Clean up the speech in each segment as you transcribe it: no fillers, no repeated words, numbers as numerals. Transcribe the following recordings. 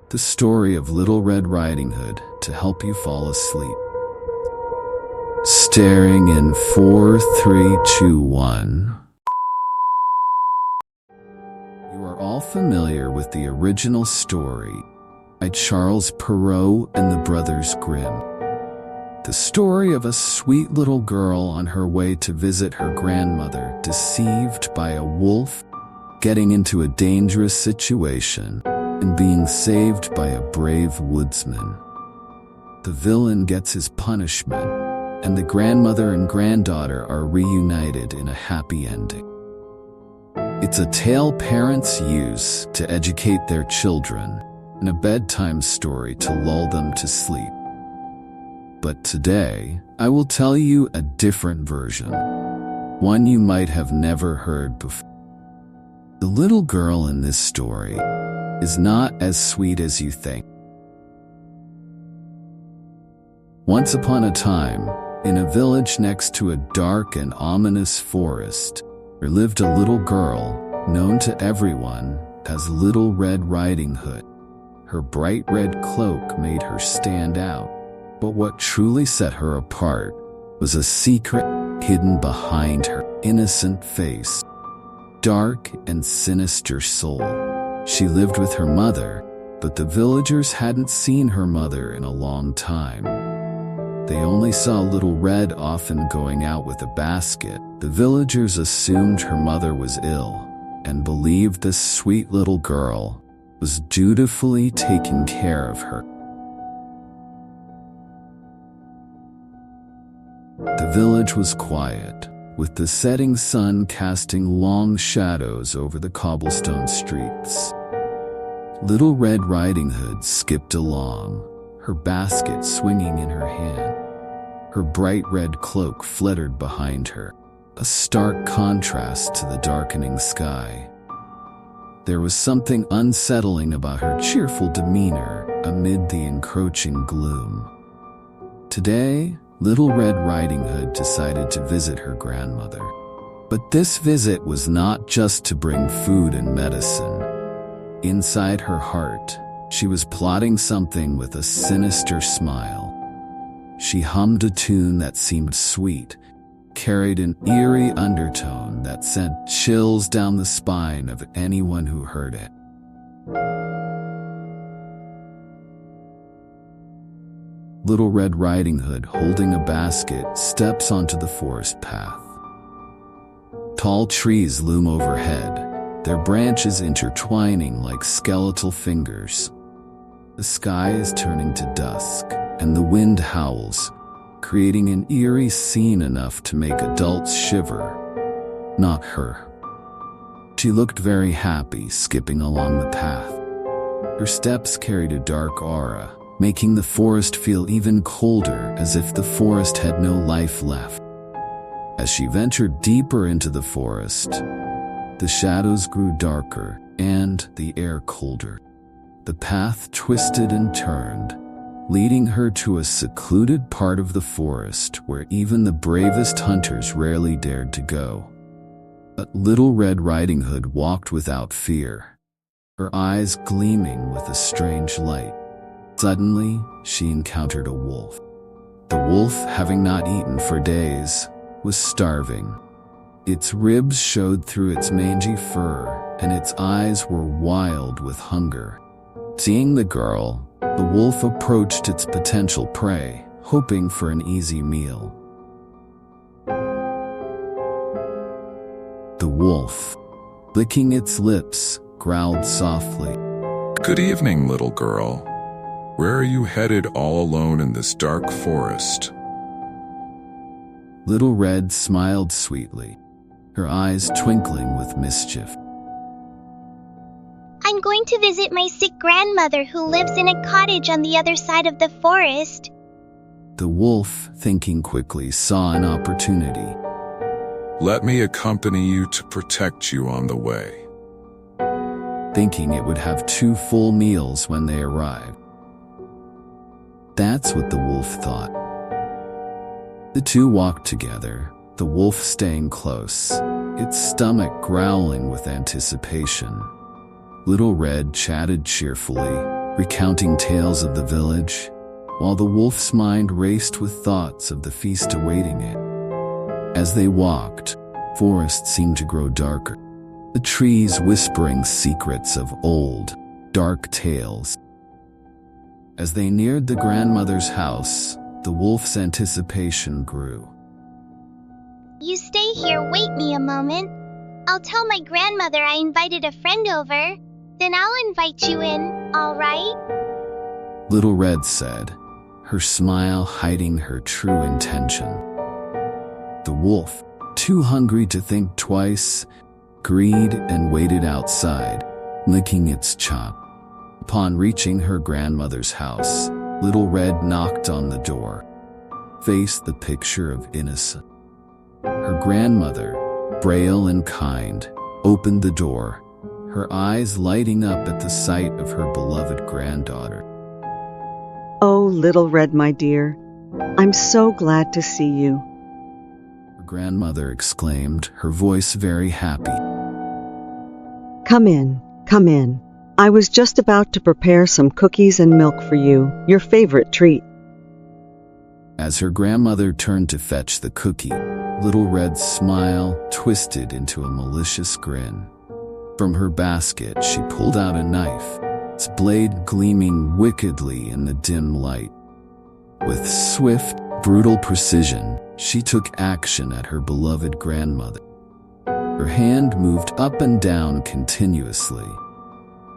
the story of Little Red Riding Hood to help you fall asleep. Staring in 4, 3, 2, 1. You are all familiar with the original story by Charles Perrault and the Brothers Grimm. The story of a sweet little girl on her way to visit her grandmother, deceived by a wolf, getting into a dangerous situation, and being saved by a brave woodsman. The villain gets his punishment, and the grandmother and granddaughter are reunited in a happy ending. It's a tale parents use to educate their children, and a bedtime story to lull them to sleep. But today, I will tell you a different version, one you might have never heard before. The little girl in this story is not as sweet as you think. Once upon a time, in a village next to a dark and ominous forest, there lived a little girl known to everyone as Little Red Riding Hood. Her bright red cloak made her stand out, but what truly set her apart was a secret hidden behind her innocent face. Dark and sinister soul. She lived with her mother, but the villagers hadn't seen her mother in a long time. They only saw Little Red often going out with a basket. The villagers assumed her mother was ill and believed this sweet little girl was dutifully taking care of her. The village was quiet, with the setting sun casting long shadows over the cobblestone streets. Little Red Riding Hood skipped along, her basket swinging in her hand. Her bright red cloak fluttered behind her, a stark contrast to the darkening sky. There was something unsettling about her cheerful demeanor amid the encroaching gloom. Today, Little Red Riding Hood decided to visit her grandmother. But this visit was not just to bring food and medicine. Inside her heart, she was plotting something with a sinister smile. She hummed a tune that seemed sweet, carried an eerie undertone that sent chills down the spine of anyone who heard it. Little Red Riding Hood, holding a basket, steps onto the forest path. Tall trees loom overhead, their branches intertwining like skeletal fingers. The sky is turning to dusk, and the wind howls, creating an eerie scene enough to make adults shiver. Not her. She looked very happy, skipping along the path. Her steps carried a dark aura, making the forest feel even colder, as if the forest had no life left. As she ventured deeper into the forest, the shadows grew darker and the air colder. The path twisted and turned, leading her to a secluded part of the forest where even the bravest hunters rarely dared to go. But Little Red Riding Hood walked without fear, her eyes gleaming with a strange light. Suddenly, she encountered a wolf. The wolf, having not eaten for days, was starving. Its ribs showed through its mangy fur, and its eyes were wild with hunger. Seeing the girl, the wolf approached its potential prey, hoping for an easy meal. The wolf, licking its lips, growled softly. "Good evening, little girl. Where are you headed all alone in this dark forest?" Little Red smiled sweetly, her eyes twinkling with mischief. "I'm going to visit my sick grandmother who lives in a cottage on the other side of the forest." The wolf, thinking quickly, saw an opportunity. "Let me accompany you to protect you on the way." Thinking it would have 2 full meals when they arrived. That's what the wolf thought. The two walked together, the wolf staying close, its stomach growling with anticipation. Little Red chatted cheerfully, recounting tales of the village, while the wolf's mind raced with thoughts of the feast awaiting it. As they walked, forest seemed to grow darker, the trees whispering secrets of old, dark tales. As they neared the grandmother's house, the wolf's anticipation grew. You stay here, wait me a moment. I'll tell my grandmother I invited a friend over. Then I'll invite you in, all right? Little Red said, her smile hiding her true intention. The wolf, too hungry to think twice, agreed and waited outside, licking its chop. Upon reaching her grandmother's house, Little Red knocked on the door, faced the picture of innocence. Her grandmother, frail and kind, opened the door, her eyes lighting up at the sight of her beloved granddaughter. Oh, Little Red, my dear, I'm so glad to see you. Her grandmother exclaimed, her voice very happy. Come in, come in. I was just about to prepare some cookies and milk for you, your favorite treat. As her grandmother turned to fetch the cookie, Little Red's smile twisted into a malicious grin. From her basket, she pulled out a knife, its blade gleaming wickedly in the dim light. With swift, brutal precision, she took action at her beloved grandmother. Her hand moved up and down continuously,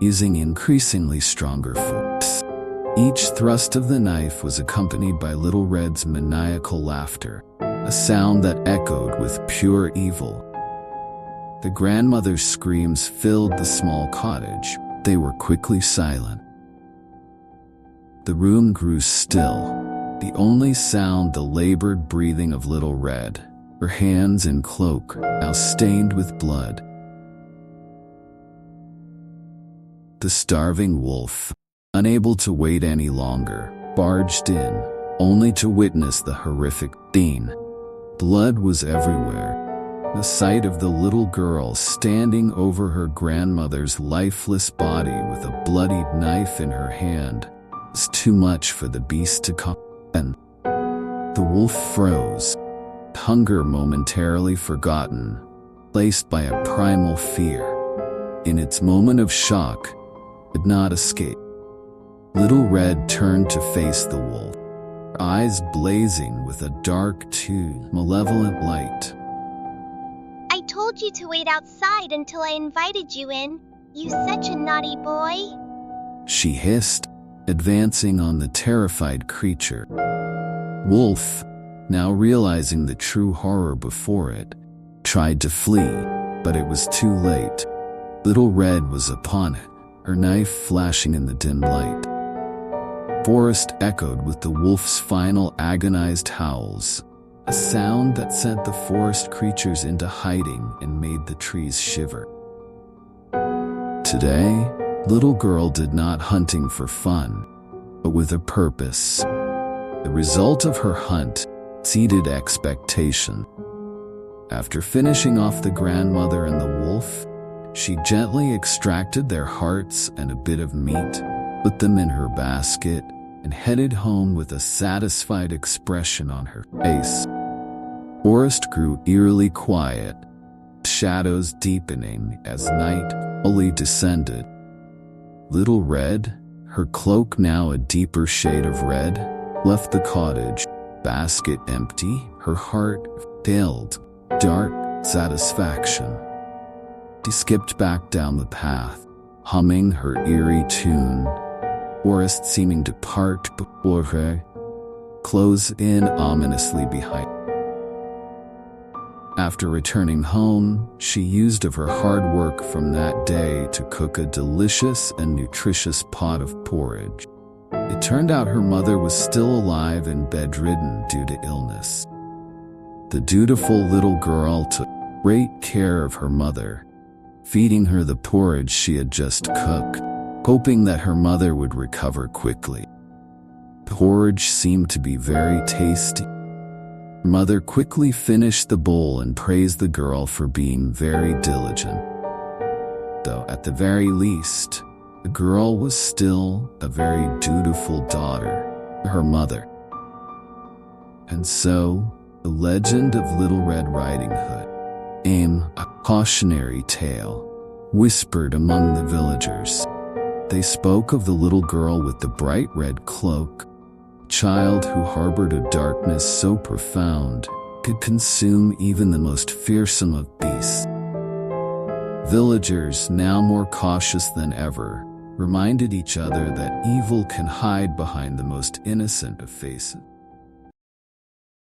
using increasingly stronger force. Each thrust of the knife was accompanied by Little Red's maniacal laughter, a sound that echoed with pure evil. The grandmother's screams filled the small cottage. They were quickly silent. The room grew still, the only sound the labored breathing of Little Red, her hands in cloak, now stained with blood. The starving wolf, unable to wait any longer, barged in, only to witness the horrific scene. Blood was everywhere. The sight of the little girl standing over her grandmother's lifeless body with a bloodied knife in her hand was too much for the beast to comprehend. The wolf froze, hunger momentarily forgotten, placed by a primal fear. In its moment of shock, did not escape. Little Red turned to face the wolf, her eyes blazing with a dark, malevolent light. I told you to wait outside until I invited you in, you such a naughty boy. She hissed, advancing on the terrified creature. Wolf, now realizing the true horror before it, tried to flee, but it was too late. Little Red was upon it, her knife flashing in the dim light. Forest echoed with the wolf's final agonized howls, a sound that sent the forest creatures into hiding and made the trees shiver. Today, Little Girl did not hunting for fun, but with a purpose. The result of her hunt exceeded expectation. After finishing off the grandmother and the wolf, she gently extracted their hearts and a bit of meat, put them in her basket, and headed home with a satisfied expression on her face. Forest grew eerily quiet, shadows deepening as night fully descended. Little Red, her cloak now a deeper shade of red, left the cottage, basket empty, her heart filled, dark satisfaction. She skipped back down the path, humming her eerie tune, forest seeming to part before her, close in ominously behind. After returning home, she used of her hard work from that day to cook a delicious and nutritious pot of porridge. It turned out her mother was still alive and bedridden due to illness. The dutiful little girl took great care of her mother, feeding her the porridge she had just cooked, hoping that her mother would recover quickly. The porridge seemed to be very tasty. Her mother quickly finished the bowl and praised the girl for being very diligent. Though at the very least, The girl was still a very dutiful daughter to her mother. And so, the legend of Little Red Riding Hood became a cautionary tale whispered among the villagers. They spoke of the little girl with the bright red cloak, a child who harbored a darkness so profound it could consume even the most fearsome of beasts. Villagers, now more cautious than ever, reminded each other that evil can hide behind the most innocent of faces.